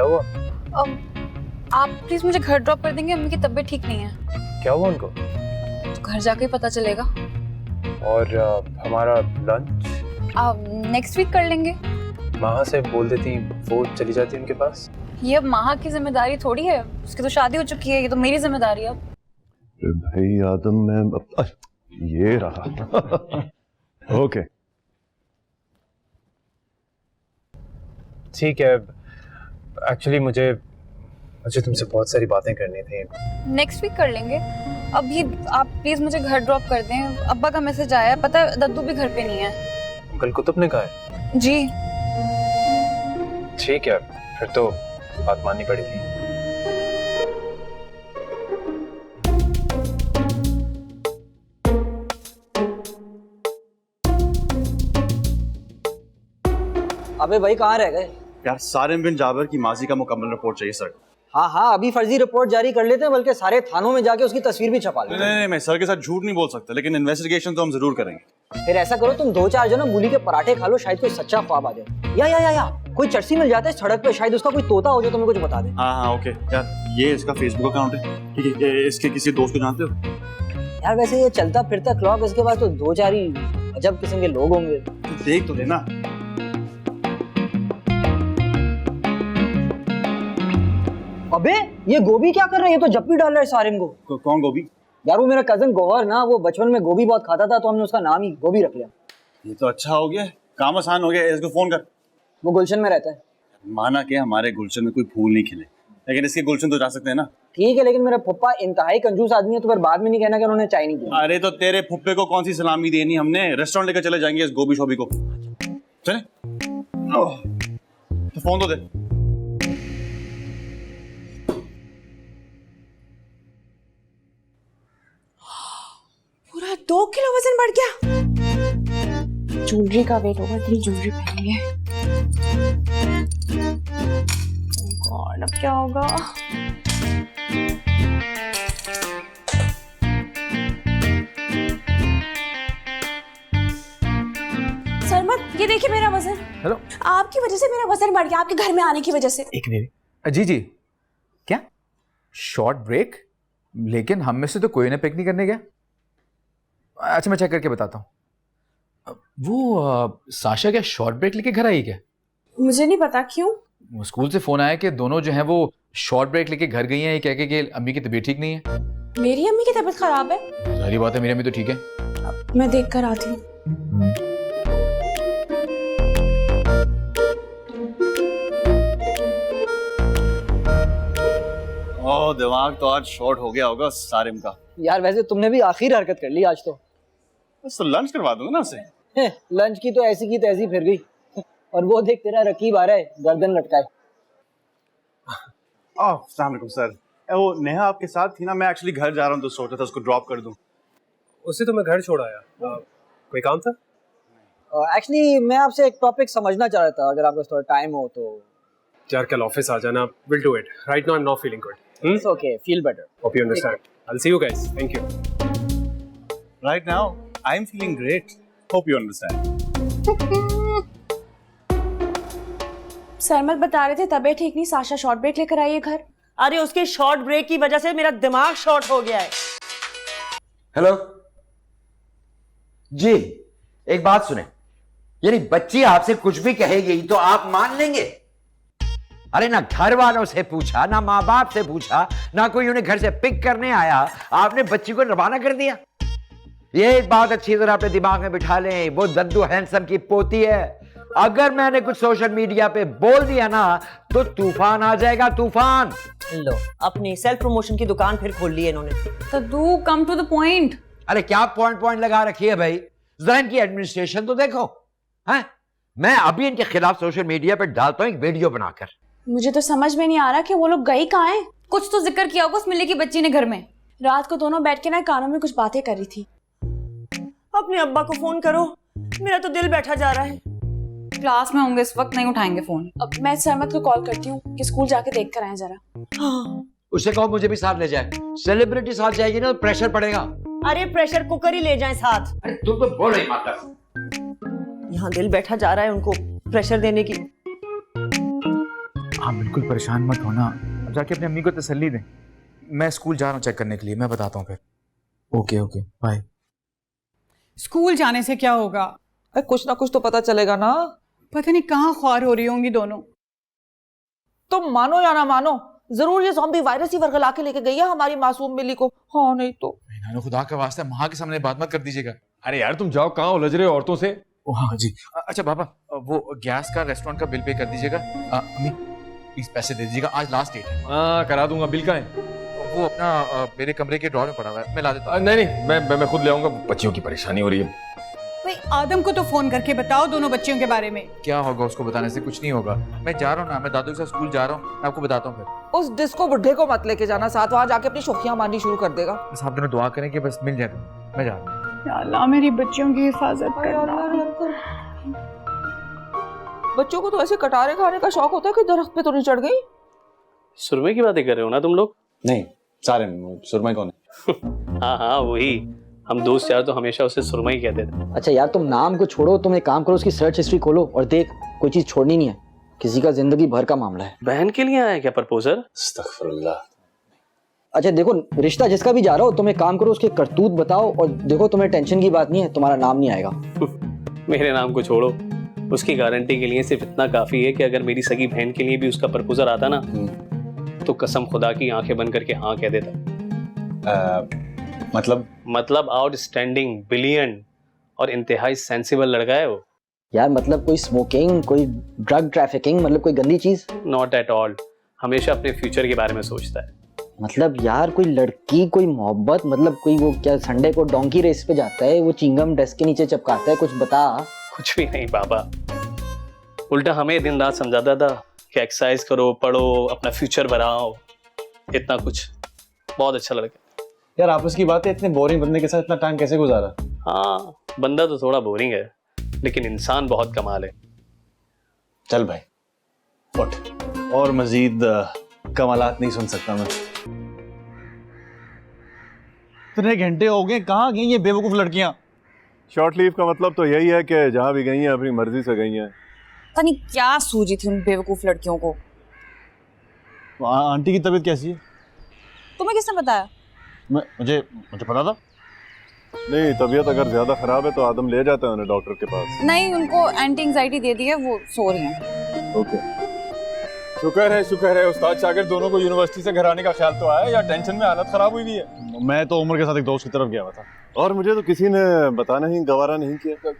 क्या हुआ? आप प्लीज मुझे घर ड्रॉप कर देंगे, अम्मी की तबीयत ठीक नहीं है। क्या हुआ उनको? तो घर जाके ही पता चलेगा। और हमारा लंच नेक्स्ट वीक कर लेंगे। माँ से बोल देती, वो चली जाती उनके पास। ये अब माँ की जिम्मेदारी थोड़ी है, उसकी तो शादी हो चुकी है, ये तो मेरी जिम्मेदारी है अब। भाई आदम, मैं ये रहा। ओके ठीक है। एक्चुअली मुझे तुमसे बहुत सारी बातें करनी थी। नेक्स्ट वीक कर लेंगे। अभी आप प्लीज मुझे घर ड्रॉप कर दें। अब्बा का मैसेज आया है, पता है दद्दू भी घर पे नहीं है। अंकल कुतुब ने कहा है? जी ठीक है, फिर तो बात माननी पड़ेगी। अबे भाई कहाँ रह गए यार? सारिम बिन जाबिर की माजी का मुकम्मल रिपोर्ट चाहिए सर। हाँ हाँ अभी फर्जी रिपोर्ट जारी कर लेते हैं, बल्कि सारे थानों में जाके उसकी तस्वीर भी छपा लेते हैं। नहीं, मैं सर के साथ झूठ नहीं बोल सकता, लेकिन इन्वेस्टिगेशन तो हम जरूर करेंगे। फिर ऐसा करो, तुम 2-4 जो ना मूली के पराठे खा लो, शायद कोई सच्चा ख्वाब आ जाए। या कोई चर्सी मिल जाता है सड़क पे, शायद उसका कोई तोता हो जो तुम्हें कुछ बता दे। हाँ ओके यार, ये इसका फेसबुक अकाउंट है, ठीक है? इसके किसी दोस्त को जानते हो? यार वैसे ये चलता फिरता क्लॉक, इसके बाद तो 2-4 ही अजब किस्म के लोग होंगे। तो देख तो लेना। अबे ये गोभी क्या कर रहा है? ये तो जप्पी डाल रहा है सारिम को। कौन गोभी? यार वो मेरा कजन गौहर ना, वो बचपन में गोभी बहुत खाता था, तो हमने उसका नाम ही गोभी रख लिया। ये तो अच्छा हो गया, काम आसान हो गया। इसको फोन कर। वो गुलशन में रहता है। माना कि हमारे गुलशन में कोई फूल नहीं खिले, लेकिन इसके गुलशन तो जा सकते हैं ना। ठीक है, लेकिन मेरा पप्पा इंतहाई कंजूस आदमी है, तो फिर बाद में नहीं कहना कि उन्होंने चाय नहीं दी। अरे तो तेरे फुप्पे को कौन सी सलामी देनी हमने? रेस्टोरेंट लेकर चले जाएंगे इस गोभी शोभी को। चले तो फोन तो दे। पूरा 2 किलो वजन बढ़ गया। ज्वेलरी का वेट होगा, इतनी ज्वेलरी पहनी है। गॉड अब क्या होगा? सरमत ये देखिए मेरा वजन। हेलो। आपकी वजह से मेरा वजन बढ़ गया, आपके घर में आने की वजह से। एक मिनट। जी क्या शॉर्ट ब्रेक? लेकिन हम में से तो कोई ना पिकनिक करने गया। अच्छा मैं चेक करके बताता हूँ। वो साशा क्या शॉर्ट ब्रेक लेके घर आई क्या? मुझे नहीं पता क्यों। स्कूल से फोन आया कि दोनों जो हैं वो शॉर्ट ब्रेक लेके घर गई हैं, ये कह के कि अम्मी की तबीयत ठीक नहीं है। मेरी अम्मी की तबीयत खराब है? सारी बात है, मेरी अम्मी तो ठीक है। मैं देख कर आती हूँ। ओह दिमाग तो आज शॉर्ट हो गया होगा सारिम का। यार वैसे तुमने भी आखिर हरकत कर ली आज तो। बस तो लंच करवा दूंगा ना उसे। लंच की तो ऐसी की तैसी फिर गई। और वो देख तेरा रकीब आ रहा है गर्दन लटकाए। अस्सलाम वालेकुम सर। वो नेहा आपके साथ थी ना? मैं एक्चुअली घर जा रहा हूँ तो सोचा था उसको ड्रॉप कर दूं। उसे तो मैं घर छोड़ आया। कोई काम था? एक्चुअली मैं आपसे एक टॉपिक समझना चाह रहा था, अगर आपका थोड़ा टाइम हो तो। यार कल ऑफिस आ जाना। Will do it. Right now I am not feeling good. It's okay, feel better. Hope you understand. I will see you guys. Thank you. Right now I am feeling great. Hope you understand. Sarmat बता रहे थे तबीयत ठीक नहीं, Sasha short break लेकर आई है घर। अरे उसके शॉर्ट ब्रेक की वजह से मेरा दिमाग शॉर्ट हो गया है। हेलो जी, एक बात सुने, यानी बच्ची आपसे कुछ भी कहेगी तो आप मान लेंगे? अरे ना घर वालों से पूछा, ना माँ बाप से पूछा, ना कोई उन्हें घर से पिक करने आया, आपने बच्ची को रवाना कर दिया। ये एक बात अच्छी तरह अपने दिमाग में बिठा लें, वो दद्दू हैंडसम की पोती है। अगर मैंने कुछ सोशल मीडिया पे बोल दिया ना तो तूफान आ जाएगा, तूफान। लो अपनी सेल्फ प्रमोशन की दुकान फिर खोल ली है इन्होंने। दद्दू कम टू द पॉइंट। अरे क्या पॉइंट लगा रखी है भाई? जरा इनकी एडमिनिस्ट्रेशन तो देखो। हैं? मैं अभी इनके खिलाफ सोशल मीडिया पे डालता हूँ एक वीडियो बनाकर। मुझे तो समझ में नहीं आ रहा कि वो लोग गई कहाँ हैं। कुछ तो जिक्र किया होगा उस मिली की बच्ची ने घर में। रात को दोनों बैठ के ना कानों में कुछ बातें कर रही थी। अपने अब्बा को फोन करो, मेरा तो दिल बैठा जा रहा है। क्लास में होंगे इस वक्त, नहीं उठाएंगे फोन। अब मैं सरमत को कॉल करती हूँ कि स्कूल जाके देख कर आए जरा। हाँ। उससे कहो मुझे भी साथ ले जाए। सेलिब्रिटी साथ जाएगी ना तो प्रेशर पड़ेगा। अरे प्रेशर कुकर ही ले जाएं साथ। अरे तुम तो बोल रही माता। यहाँ दिल बैठा जा रहा है उनको प्रेशर देने की। आप बिल्कुल परेशान मत होना, अब जाके अपनी अम्मी को तसल्ली दें। मैं स्कूल जा रहा हूँ चेक करने के लिए, मैं बताता हूँ फिर। Okay okay bye. स्कूल जाने से क्या होगा? अरे कुछ ना कुछ तो पता चलेगा ना। पता नहीं कहाँ ख्वार हो रही होंगी दोनों। तुम मानो या ना मानो, जरूर ये ज़ॉम्बी वायरस ही वर्गला के लेके गई है हमारी मासूम मिली को। हाँ नहीं तो। नानो खुदा का वास्ता माँ के सामने बात मत कर दीजिएगा। अरे यार तुम जाओ, कहाँ उलझ रहे हो औरतों से? ओ हाँ जी। अच्छा पापा, वो गैस का रेस्टोरेंट का बिल पे कर दीजिएगा। अम्मी प्लीज पैसे दे दीजिएगा, आज लास्ट डेट है। हाँ करा दूंगा। बिल का है? वो अपना मेरे कमरे के ड्रॉर में पड़ा हुआ है, मैं ला देता हूँ। नहीं नहीं, मैं खुद ले आऊंगा, बच्चियों की परेशानी हो रही है। भाई आदम को तो फोन करके बताओ दोनों बच्चियों के बारे में। क्या होगा उसको बताने से? कुछ नहीं होगा। मैं जा रहा हूँ ना, मैं दादू के साथ स्कूल जा रहा हूँ, मैं आपको बताता हूँ फिर। उस डिस्को बुड्ढे को मत लेके जाना साथ, वहां जाके अपनी शोखियां मारनी शुरू कर देगा। बस आप दोनों दुआ करें कि बस मिल जाए। मैं जा रहा हूँ। या अल्लाह मेरी बच्चियों की हिफाजत करना। बच्चों को तो ऐसे कटारे खाने का शौक होता है कि दरख्त पे तो नहीं चढ़ गई। सुरमे की बातें कर रहे हो ना तुम लोग? नहीं सारे सुरमई कौन है? हाँ हाँ वही, हम दोस्त यार तो हमेशा उसे सुरमई कहते थे। अच्छा यार तुम नाम को छोड़ो, तुम एक काम करो, उसकी सर्च हिस्ट्री खोलो और देख, कोई चीज छोड़नी नहीं है, किसी का जिंदगी भर का मामला है। बहन के लिए आया क्या प्रपोजल? अस्तगफुरुल्लाह। अच्छा देखो, रिश्ता जिसका भी जा रहा हो, तुम एक काम करो, उसके करतूत बताओ और देखो, तुम्हें टेंशन की बात नहीं है, तुम्हारा नाम नहीं आएगा। मेरे नाम को छोड़ो, उसकी गारंटी के लिए सिर्फ इतना काफी है कि अगर मेरी सगी बहन के लिए भी उसका प्रपोजल आता ना, तो कसम खुदा की आंखें बंद करके हाँ कह देता। मतलब आउटस्टैंडिंग, ब्रिलियंट और इंतहाई सेंसिबल लड़का है वो। यार मतलब कोई स्मोकिंग, कोई ड्रग ट्रैफिकिंग, मतलब कोई गंदी चीज? नॉट एट ऑल, हमेशा अपने फ्यूचर के बारे में सोचता है। मतलब यार कोई लड़की, कोई मोहब्बत, मतलब कोई वो क्या संडे को डोंकी रेस पे जाता है, वो चिंगम डेस्क के नीचे चिपकाता है, कुछ बता। कुछ भी नहीं बाबा, उल्टा हमें दिन रात समझाता था कि एक्सरसाइज करो, पढ़ो, अपना फ्यूचर बनाओ, इतना कुछ। बहुत अच्छा लड़का यार आपस की बात है, इतने बोरिंग बंदे के साथ इतना टाइम कैसे गुजारा? हाँ बंदा तो थोड़ा बोरिंग है, लेकिन इंसान बहुत कमाल है। चल भाई उठ, और मजीद कमालात नहीं सुन सकता मैं। इतने घंटे हो गए, कहाँ गई ये बेवकूफ लड़कियां? शॉर्ट लीव का मतलब तो यही है कि जहाँ भी गई हैं अपनी मर्जी से गई हैं। पता नहीं क्या सूझी थी उन बेवकूफ लड़कियों को। आंटी की तबीयत कैसी है? तुम्हें किसने बताया? मुझे पता था। नहीं, तबीयत अगर ज्यादा खराब है तो आदम ले जाता है उन्हें डॉक्टर के पास। नहीं, उनको एंटी एंजाइटी दे दी है, वो सो रही हैं। ओके, शुक्र है उस्ताद शागिर्द दोनों को यूनिवर्सिटी से घर आने का ख्याल तो आया, या टेंशन में हालत खराब हुई भी है? मैं तो उमर के साथ एक दोस्त की तरफ गया हुआ था, और मुझे तो किसी ने बताना ही गवारा नहीं किया।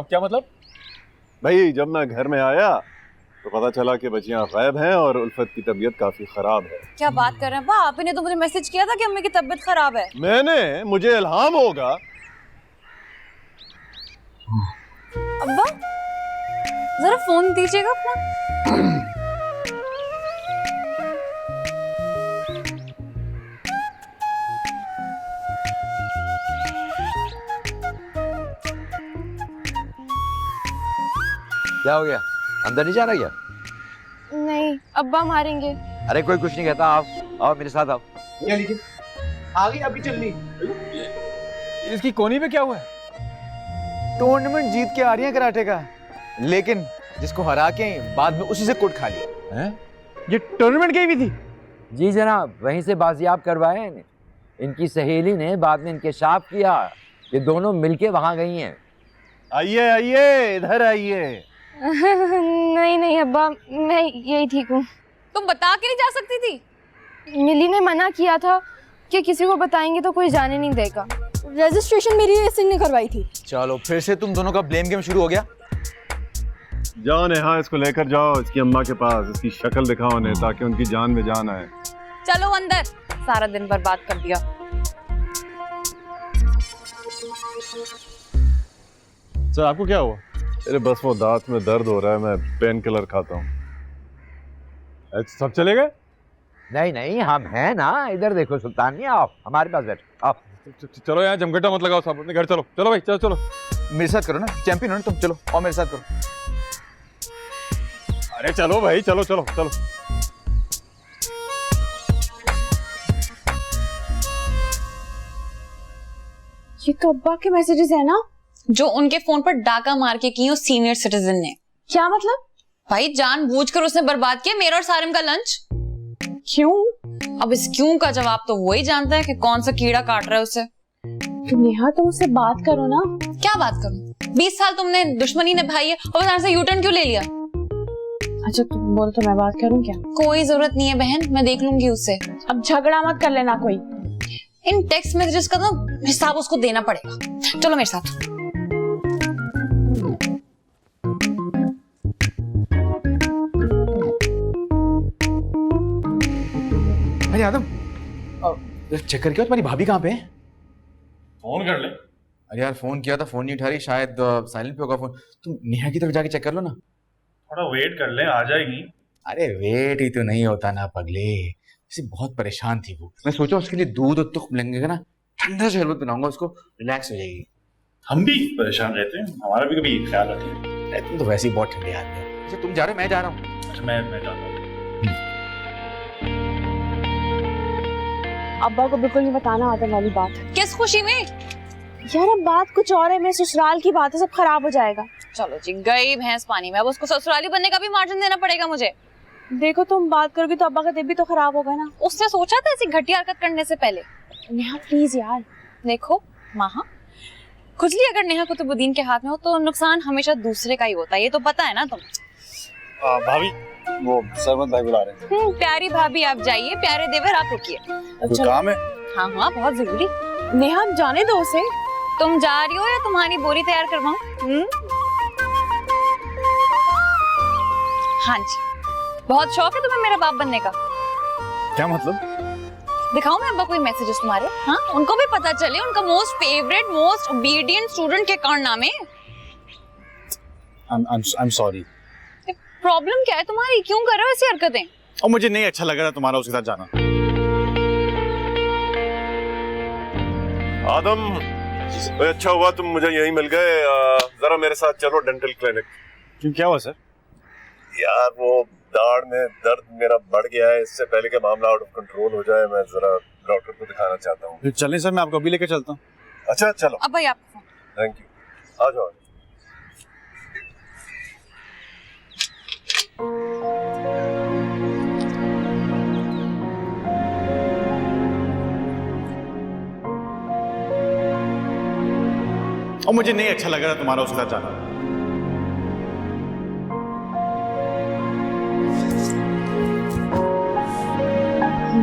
क्या मतलब? भाई जब मैं घर में आया तो पता चला कि बच्चियां गायब हैं और उल्फत की तबीयत काफी खराब है। क्या बात कर रहे हैं? वाह, आपने तो मुझे मैसेज किया था कि अम्मी की तबीयत खराब है। मुझे इल्हाम होगा। अब्बा जरा फोन दीजिएगा अपना। क्या हो गया, अंदर नहीं जा रहा क्या? नहीं, अब्बा मारेंगे। अरे कोई कुछ नहीं कहता, आओ मेरे साथ आओ। आ गई अभी चलनी। इसकी कोनी पे क्या हुआ है? टूर्नामेंट जीत के आ रही है कराटे का, लेकिन जिसको हरा के बाद में उसी से कुट खा लिया। ये टूर्नामेंट गई भी थी? जी जनाब, वहीं से बाजियाब करवाए हैं। इनकी सहेली ने बाद में इंकशाफ किया, ये दोनों मिलके वहां गई हैं। आइए आइए, इधर आइए। नहीं अब्बा, मैं यही ठीक हूँ। तुम बता के नहीं जा सकती थी? मिली ने मना किया था कि किसी को बताएंगे तो कोई जाने नहीं देगा। रजिस्ट्रेशन मेरी सिंह ने करवाई थी। चलो फिर से तुम दोनों का ब्लेम गेम शुरू हो गया। जाओ नेहा, इसको लेकर जाओ इसकी अम्मा के पास, इसकी शक्ल दिखाओ उन्हें ताकि उनकी जान में जान आए। चलो अंदर, सारा दिन बर्बाद कर दिया। सर आपको क्या हुआ? अरे बस वो दांत में दर्द हो रहा है, मैं पेन किलर खाता हूँ। सब चले गए? नहीं, हम हैं ना, इधर देखो सुल्तानी, आओ हमारे पास बैठो, आओ। चलो यहाँ जमघटा मत लगाओ, सब अपने घर चलो। चलो भाई चलो। मेरे साथ करो ना, चैंपियन हो ना तुम, चलो और मेरे साथ करो। अरे चलो भाई, चलो। ये तो अब्बा के मैसेजेस है ना, जो उनके फोन पर डाका मार के की उस सीनियर सिटीजन ने। क्या मतलब? भाई जानबूझकर उसने बर्बाद किया मेरा और सारिम का लंच। क्यों? अब इस क्यों का जवाब तो वो ही जानता है कि कौन सा कीड़ा काट रहा है उसे। नेहा तुम उससे बात करो ना। क्या बात करूं? 20 साल तुमने दुश्मनी निभाई है और अचानक से यूटर्न क्यों ले लिया? अच्छा तुम बोल तो मैं बात करूं क्या? कोई जरूरत नहीं है बहन, मैं देख लूंगी उससे। अब झगड़ा मत कर लेना कोई। इन टेक्स्ट मैसेजेस का ना हिसाब उसको देना पड़ेगा। चलो मेरे साथ। अरे आदम, चेक करके तुम्हारी भाभी कहाँ पे है? फोन कर ले। अरे यार फोन किया था, फोन नहीं उठा रही, शायद साइलेंट पे होगा फोन। तुम नेहा की तरफ जाके चेक कर लो ना। थोड़ा वेट कर ले, आ जाएगी। अरे वेट ही तो नहीं होता ना पगले, वैसे बहुत परेशान थी वो। मैं सोचा उसके लिए दूध और तुख लेंगे ना, ठंडा शरबत बनाऊंगा, उसको रिलैक्स हो जाएगी। हम भी परेशान रहते हैं, हमारा भी कभी ख्याल रखिए। तुम तो वैसे ही बहुत ठंडे आदमी हो। अच्छा तुम जा रहे हो, मैं जा रहा हूँ। अच्छा मैं जाता हूँ। अब्बा को बिल्कुल नहीं बताना आदम वाली बात। किस खुशी में? यार अब बात कुछ और है, मेरे ससुराल की बात है, सब खराब हो जाएगा। चलो जी, गई भैंस पानी में। अब उसको ससुराली बनने का भी मार्जिन देना पड़ेगा मुझे। देखो तुम बात करोगी तो अब्बा का दिल भी तो खराब होगा ना। उसने सोचा था ऐसी घटिया हरकत करने से पहले। नेहा प्लीज यार। देखो माहा, खुजली अगर नेहा कुतुबुद्दीन के हाथ में हो तो नुकसान हमेशा दूसरे का ही होता है, ये तो पता है ना तुम। भाभी वो सरमत भाई बुला रहे हैं। प्यारी भाभी आप जाइए, प्यारे देवर आप रुकिए। कुछ काम है? हाँ हाँ बहुत जरूरी। नेहा जाने दो उसे। तुम जा रही हो या तुम्हारी बोरी तैयार करवाऊं? हाँ जी, बहुत शौक है तुम्हें मेरा बाप बनने का। क्या मतलब? दिखाऊं मैं अब्बा कोई मैसेजेस तुम्हारे? हाँ, उनको भी पता चले उनका most favourite most obedient student के कौन नाम है। I'm sorry। प्रॉब्लम क्या है तुम्हारी, क्यों कर रहे हो ऐसी हरकतें? और मुझे नहीं अच्छा लग रहा तुम्हारा उसके साथ जाना। आदम, अच्छा हुआ तुम मुझे यहीं मिल गए। जरा मेरे साथ चलो डेंटल क्लिनिक। क्यों, क्या हुआ सर? यार वो दाढ़ में दर्द मेरा बढ़ गया है, इससे पहले कि मामला आउट ऑफ कंट्रोल हो जाए मैं जरा डॉक्टर को दिखाना चाहता हूँ। चलें सर, मैं आपको अभी लेके चलता हूँ। अच्छा चलो। अब भाई आपको थैंक यू, आ जाओ। और मुझे नहीं अच्छा लग रहा तुम्हारा उसके साथ जाना।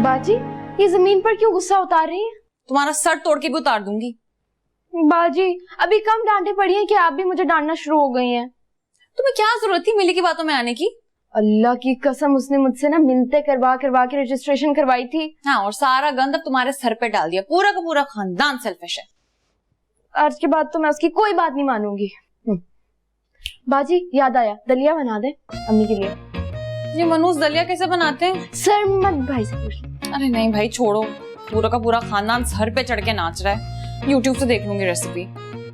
बाजी ये जमीन पर क्यों गुस्सा उतार रही है? तुम्हारा सर तोड़ के भी उतार दूंगी। बाजी अभी कम डांटे पड़ी है कि आप भी मुझे डांटना शुरू हो गई हैं। तुम्हें क्या जरूरत थी मिली की बातों में आने की? अल्लाह की कसम उसने मुझसे ना मिलते करवा करवा के रजिस्ट्रेशन करवाई थी। हाँ, और सारा गंद अब तुम्हारे सर पे डाल दिया। पूरा का पूरा खानदान सेल्फिश है। आज के बाद तो मैं उसकी कोई बात नहीं मानूंगी। बाजी याद आया, दलिया बना दे अम्मी के लिए। ये मनूस दलिया कैसे बनाते हैं? सर मत भाई से पूछ। अरे नहीं भाई छोड़ो, पूरा का पूरा खानदान सर पे चढ़ के नाच रहा है। यूट्यूब से देख लूंगी रेसिपी।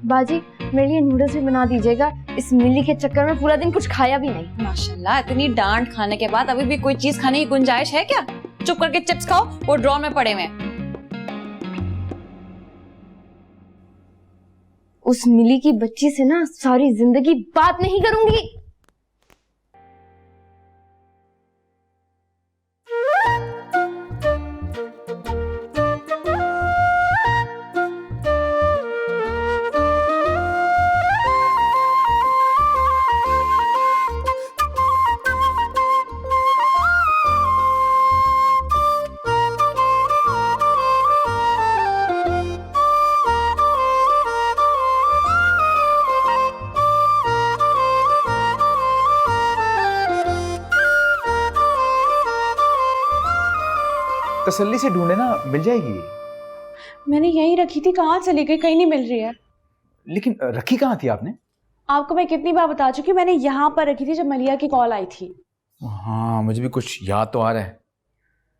बाजी मेरे लिए नूडल्स भी बना दीजिएगा, इस मिली के चक्कर में पूरा दिन कुछ खाया भी नहीं। माशाल्लाह, इतनी डांट खाने के बाद अभी भी कोई चीज खाने की गुंजाइश है क्या? चुप करके चिप्स खाओ, वो ड्रॉर में पड़े हुए। उस मिली की बच्ची से ना सारी जिंदगी बात नहीं करूंगी। तसल्ली से ढूंढे ना, मिल जाएगी। मैंने यही रखी थी, कहाँ चली गई? कहीं नहीं मिल रही है। लेकिन रखी कहाँ थी आपने? आपको मैं कितनी बार बता चुकी हूँ, मैंने यहाँ पर रखी थी जब मलिया की कॉल आई थी। हाँ मुझे भी कुछ याद तो आ रहा है।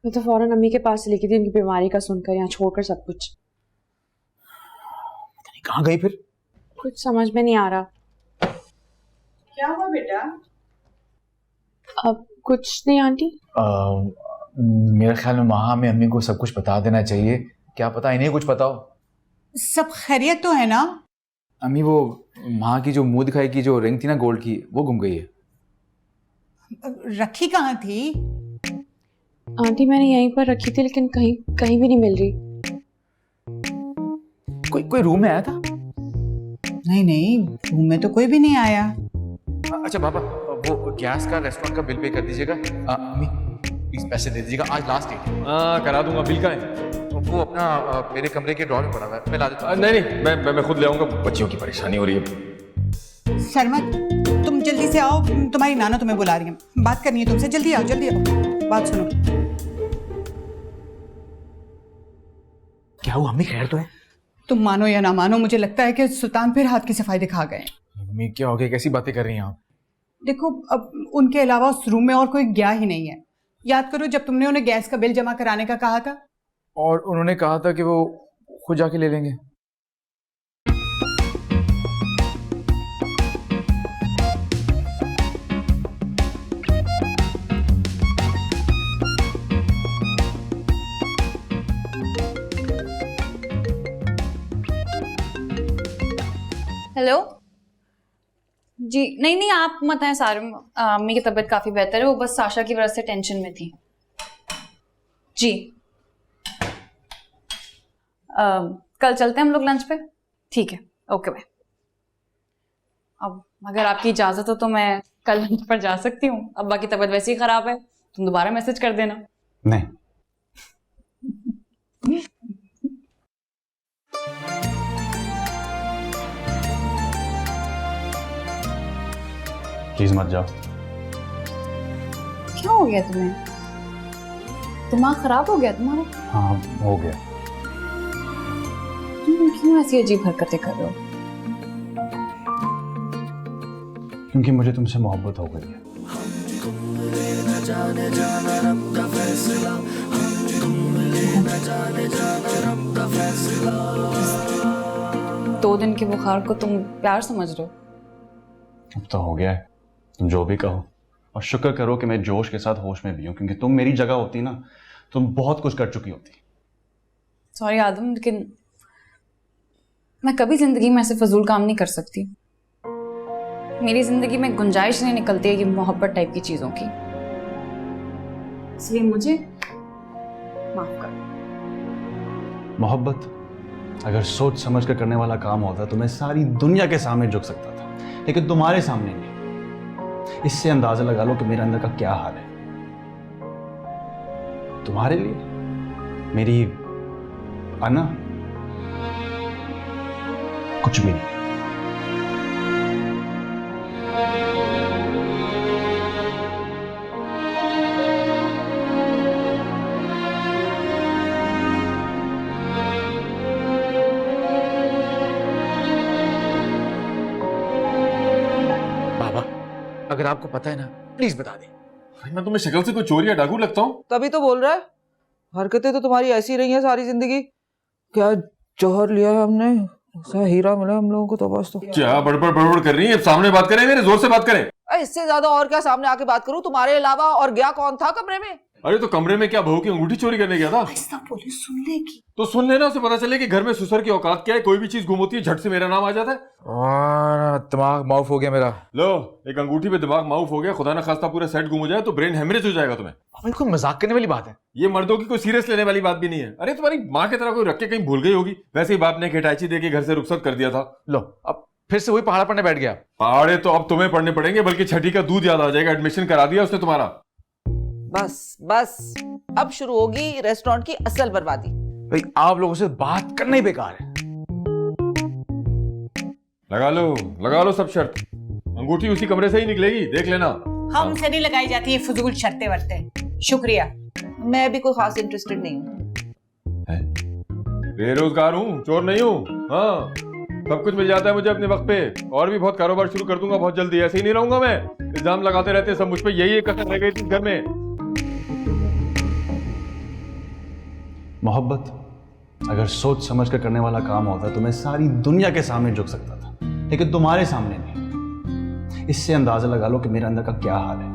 मैं तो फौरन अम्मी के पास चली गई थी उनकी बीमारी का सुनकर, यहाँ छोड़कर सब कुछ। पता नहीं कहाँ गई फिर। कुछ समझ में नहीं आ रहा। क्या हुआ बेटा? अब कुछ नहीं आंटी। मेरे ख्याल में माँ में अम्मी को सब कुछ बता देना चाहिए, क्या पता इन्हें कुछ पता हो। सब खैरियत तो है ना? अम्मी वो माँ की जो मुंह दिखाई की जो रिंग थी ना गोल्ड की, वो गुम गई है। रखी कहाँ थी? आंटी मैंने यहीं पर रखी थी लेकिन कहीं कहीं भी नहीं मिल रही। कोई रूम में आया था? नहीं नहीं, रूम में तो कोई भी नहीं आया। अच्छा पापा, वो गैस का रेस्टोरेंट का बिल पे कर दीजिएगा। अम्मी प्लीज पैसे दे दीजिएगा, आज लास्ट डेट है। हाँ करा दूंगा। बिल का है? वो अपना मेरे कमरे के ड्रॉर में पड़ा हुआ है, मैं ला देता हूँ। नहीं मैं खुद ले आऊंगा, बच्चियों की परेशानी हो रही है। सरमत, तुम जल्दी से आओ, तुम्हारी नाना तुम्हें बुला रही है, बात करनी है तुमसे। जल्दी आओ, जल्दी आओ, बात सुनो। क्या हुआ अम्मी, खैर तो है? तुम मानो या ना मानो, मुझे लगता है कि सुल्तान फिर हाथ की सफाई दिखा गए। अम्मी क्या हो गया, कैसी बातें कर रही हैं आप? देखो, अब उनके अलावा उस रूम में और कोई गया ही नहीं है। याद करो जब तुमने उन्हें गैस का बिल जमा कराने का कहा था। और उन्होंने कहा था कि वो खुद जाके ले लेंगे। हेलो जी, नहीं आप मत आए सारिम, अम्मी की तबीयत काफ़ी बेहतर है, वो बस साशा की वजह से टेंशन में थी जी। कल चलते हैं हम लोग लंच पे? ठीक है, ओके बाय। अब अगर आपकी इजाज़त हो तो मैं कल लंच पर जा सकती हूँ? अब्बा की तबीयत वैसे ही ख़राब है, तुम दोबारा मैसेज कर देना। नहीं। प्लीज मत जाओ। क्या हो गया तुम्हें? दिमाग खराब हो गया तुम्हारा? हाँ हो गया। तुम क्यों ऐसी अजीब हरकतें कर रहे हो? क्योंकि मुझे तुमसे मोहब्बत हो गई है। 2 दिन के बुखार को तुम प्यार समझ रहे हो? अब तो हो गया है, तुम जो भी कहो। और शुक्र करो कि मैं जोश के साथ होश में भी हूँ, क्योंकि तुम मेरी जगह होती ना, तुम बहुत कुछ कर चुकी होती। सॉरी आदम, लेकिन मैं कभी जिंदगी में ऐसे फजूल काम नहीं कर सकती। मेरी जिंदगी में गुंजाइश नहीं निकलती है ये मोहब्बत टाइप की चीजों की, इसलिए मुझे माफ कर। मोहब्बत अगर सोच समझ कर करने वाला काम होता तो मैं सारी दुनिया के सामने झुक सकता था, लेकिन तुम्हारे सामने नहीं। इससे अंदाजा लगा लो कि मेरे अंदर का क्या हाल है। तुम्हारे लिए मेरी अना कुछ भी नहीं। अगर आपको पता है ना प्लीज बता दें। भाई मैं तुम्हें शक्ल से कोई चोर या डाकू लगता हूँ? तभी तो बोल रहा है, हरकतें तो तुम्हारी ऐसी रही हैं सारी जिंदगी। क्या जौहर लिया है हमने, ऐसा हीरा मिला हम लोगों को तो बस। तो क्या बड़बड़ कर रही है? सामने बात करें, मेरे जोर से बात करें। इससे ज्यादा और क्या सामने आके बात करूं तुम्हारे अलावा? और गया कौन था कमरे में? अरे तो कमरे में क्या बहू की अंगूठी चोरी करने गया था? पुलिस सुन लेगी तो सुन लेना, उसे पता चले कि घर में सुसर की औकात क्या है। कोई भी चीज गुम होती है झट से मेरा नाम आ जाता है। दिमाग माउफ हो गया मेरा। लो, एक अंगूठी पे दिमाग माउफ हो गया, खुदा ना खास्ता पूरा सेट गुम हो जाए तो ब्रेन हेमरेज हो जाएगा तुम्हें। भाई कोई मजाक करने वाली बात है? ये मर्दों की कोई सीरियस लेने वाली बात भी नहीं है। अरे तुम्हारी माँ की तरह कोई रख के कहीं भूल गई होगी, वैसे ही बाप ने खिटाची दे के घर से रुखसत कर दिया था। लो अब फिर से वही पहाड़ पढ़ने बैठ गया। पहाड़े तो अब तुम्हें पढ़ने पड़ेंगे, बल्कि छठी का दूध याद आ जाएगा। एडमिशन करा दिया उसने तुम्हारा। बस बस, अब शुरू होगी रेस्टोरेंट की असल बर्बादी। भाई आप लोगों से बात करना ही बेकार है। लगा लो सब शर्त। अंगूठी उसी कमरे से ही निकलेगी, देख लेना। हमसे नहीं लगाई जाती है फजूल शर्तें वर्तें। शुक्रिया। मैं भी कोई खास इंटरेस्टेड नहीं हूँ। बेरोजगार हूँ, चोर नहीं हूँ। हाँ, सब कुछ मिल जाता है मुझे अपने वक्त पे। और भी बहुत कारोबार शुरू कर दूंगा बहुत जल्दी। ऐसे ही नहीं रहूंगा मैं। इल्जाम लगाते रहते सब मुझ पे, यही एक कसर रह गई थी घर में। मोहब्बत अगर सोच समझ कर करने वाला काम होता तो मैं सारी दुनिया के सामने झुक सकता था, लेकिन तुम्हारे सामने नहीं। इससे अंदाजा लगा लो कि मेरे अंदर का क्या हाल है।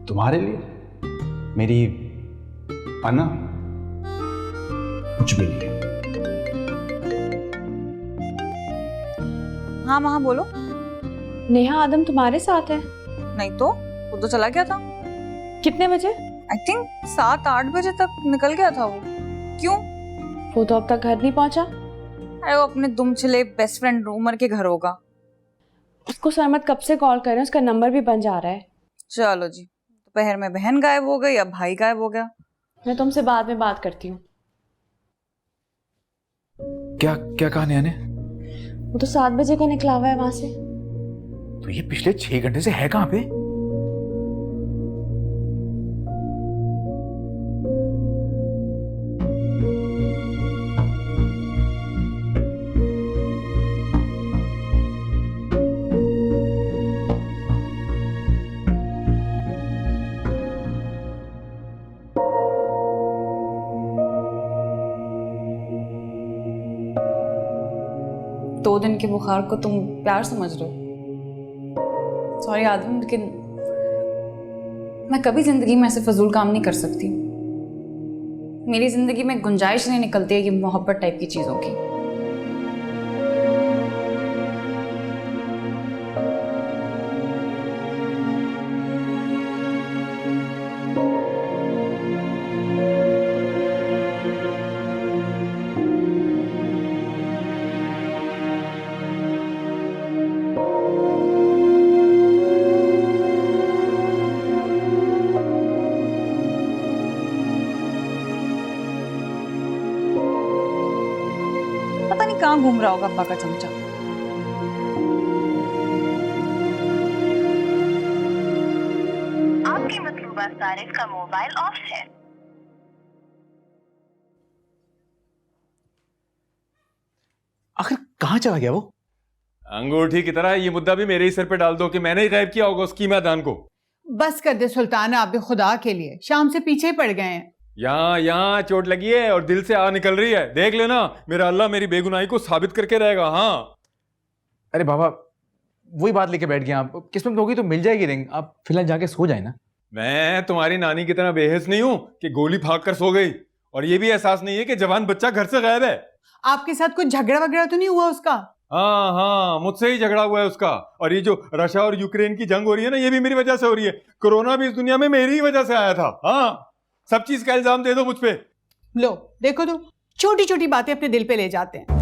तुम्हारे लिए मेरी अना कुछ भी नहीं है। हाँ बोलो। नेहा आदम तुम्हारे साथ है? नहीं तो वो तो चला गया था। कितने बजे? आई थिंक 7-8 बजे तक निकल गया था वो। क्यों? वो तो अब तक घर नहीं पहुंचा। अरे वो अपने दुमछिले बेस्ट फ्रेंड रूमर के घर होगा। उसको सरमत कब से कॉल कर रहे हैं, उसका नंबर भी बंद जा रहा है। चलो जी, दोपहर में बहन गायब हो गई, अब भाई गायब हो गया। मैं तुमसे बाद में बात करती हूँ। क्या क्या कहा नेहा ने? वो तो 7 बजे का निकला हुआ है वहां से। तो ये पिछले 6 घंटे से है कहाँ पे? दो दिन के बुखार को तुम प्यार समझ रहे हो? सॉरी आदम, लेकिन मैं कभी जिंदगी में ऐसे फजूल काम नहीं कर सकती। मेरी जिंदगी में गुंजाइश नहीं निकलती है ये मोहब्बत टाइप की चीजों की। पता नहीं कहाँ घूम रहा होगा अब्बा का चमचा। आपके मतलूबा सारिफ का मोबाइल ऑफ है। आखिर कहाँ चला गया वो? अंगूठी की तरह ये मुद्दा भी मेरे ही सिर पे डाल दो कि मैंने ही गायब किया होगा उस कीमतदान को। बस कर दे सुल्तान, आप भी खुदा के लिए शाम से पीछे पड़ गए हैं। यहाँ चोट लगी है और दिल से आ निकल रही है। देख लेना, मेरा अल्लाह मेरी बेगुनाही को साबित करके रहेगा। हाँ। अरे बाबा, वही बात लेके बैठ गया आप। किस्मत होगी तो मिल जाएगी रिंग। आप फिलहाल जाके सो जाए ना। मैं तुम्हारी नानी की तरह बेहिस नहीं हूं कि गोली फाक कर सो गई और ये भी एहसास नहीं है कि जवान बच्चा घर से गायब है। आपके साथ कुछ झगड़ा वगैरह तो नहीं हुआ उसका? हाँ हाँ, मुझसे ही झगड़ा हुआ है उसका। और ये जो रशिया और यूक्रेन की जंग हो रही है ना, ये भी मेरी वजह से हो रही है। कोरोना भी इस दुनिया में मेरी ही वजह से आया था। हाँ, सब चीज का इल्जाम दे दो मुझ पे। लो देखो तो, छोटी छोटी बातें अपने दिल पे ले जाते हैं।